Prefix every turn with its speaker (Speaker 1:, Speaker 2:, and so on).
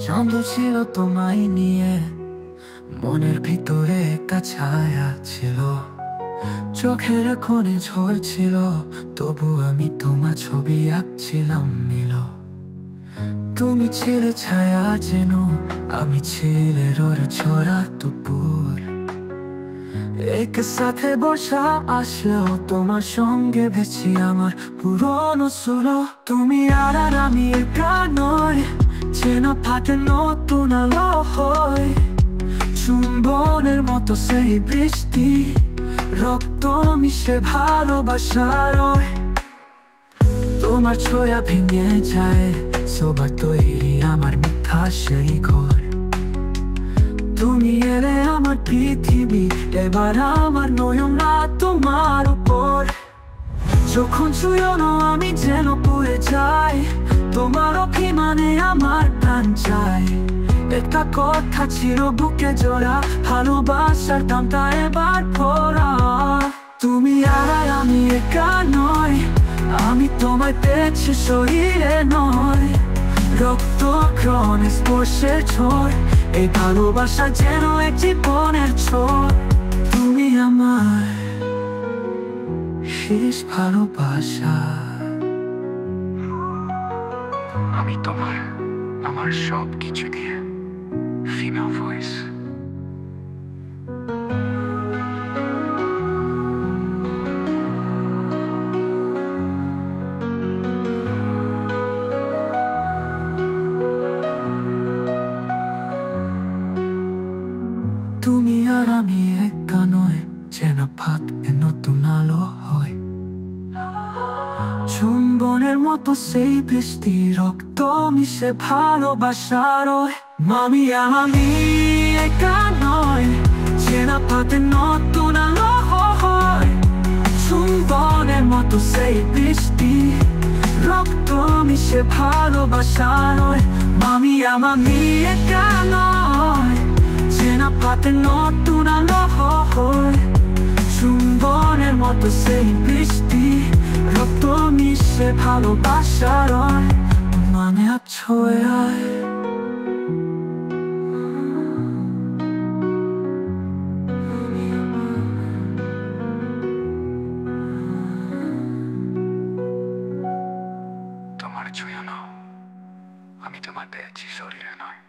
Speaker 1: চাঁদ ছিল তোমায় নিয়ে, মনের ভিতরে একটা ছায়া ছিল, চোখের কোণে ঝরছিল, তবু আমি তোমার ছবি আঁকছিলাম নীল। তুমি ছিলে ছায়া যেন, আমি ছিলে রোদ ঝরা দুপুর। এক সাথে বর্ষা আসলেও তোমার সঙ্গে ভেসি আমার পুরনো সুলো। তুমি আর আমি একা নয়, যেন ফাটে নতুন আলো হয়। চুম্বনের মতো সেই বৃষ্টি, রক্ত মিশে ভালোবাসার রয়। তোমার ছোঁয়া ভেঙে যায় সবার তৈরি আমার মিথ্যা সেই ঘর। তুমি এলে আমার পৃথিবী, এবার আমার নয়না তোমার উপর। যখন ছুঁয়ো আমি যেন পড়ে যাই, তোমার অভিমানে আমার প্রাণ চায়। একটা কথা ছিল বুকে জোড়া, ভালোবাসার দামটা এবার ভরা। তুমি আর আমি একা নয়, আমি তোমায় পেয়েছি শরীরে নয়। রক্ত ক্ষণে স্পর্শের ঝড়, এই ভালোবাসা যেন এক জীবনের ছোঁয়া। তুমি আমার শেষ ভালোবাসা। আমি তোমার, আমার সব কিছু দিয়ে। Female voice. তুমি আর আমি একা নয়, যেন ফাটে নতুন আলো হয়। চুম্বনের মতো সেই বৃষ্টি, রক্ত মিশে ভালোবাসার রয়। আমি একা নয়, যেন ফাটে নতুন আলো হয়। চুম্বনের মতো সেই বৃষ্টি, রক্ত মিশে ভালোবাসার রয়। আমি একা নয়, যেন ফাটে নতুন আলো হয়। চুম্বনের মতো সেই বৃষ্টি, রক্ত মিশে ভালোবাসার রয়। মানে ছোঁয়ায় তোমার ছুঁয়ো নাও, আমি তোমার পেয়েছি শরীরে নয়।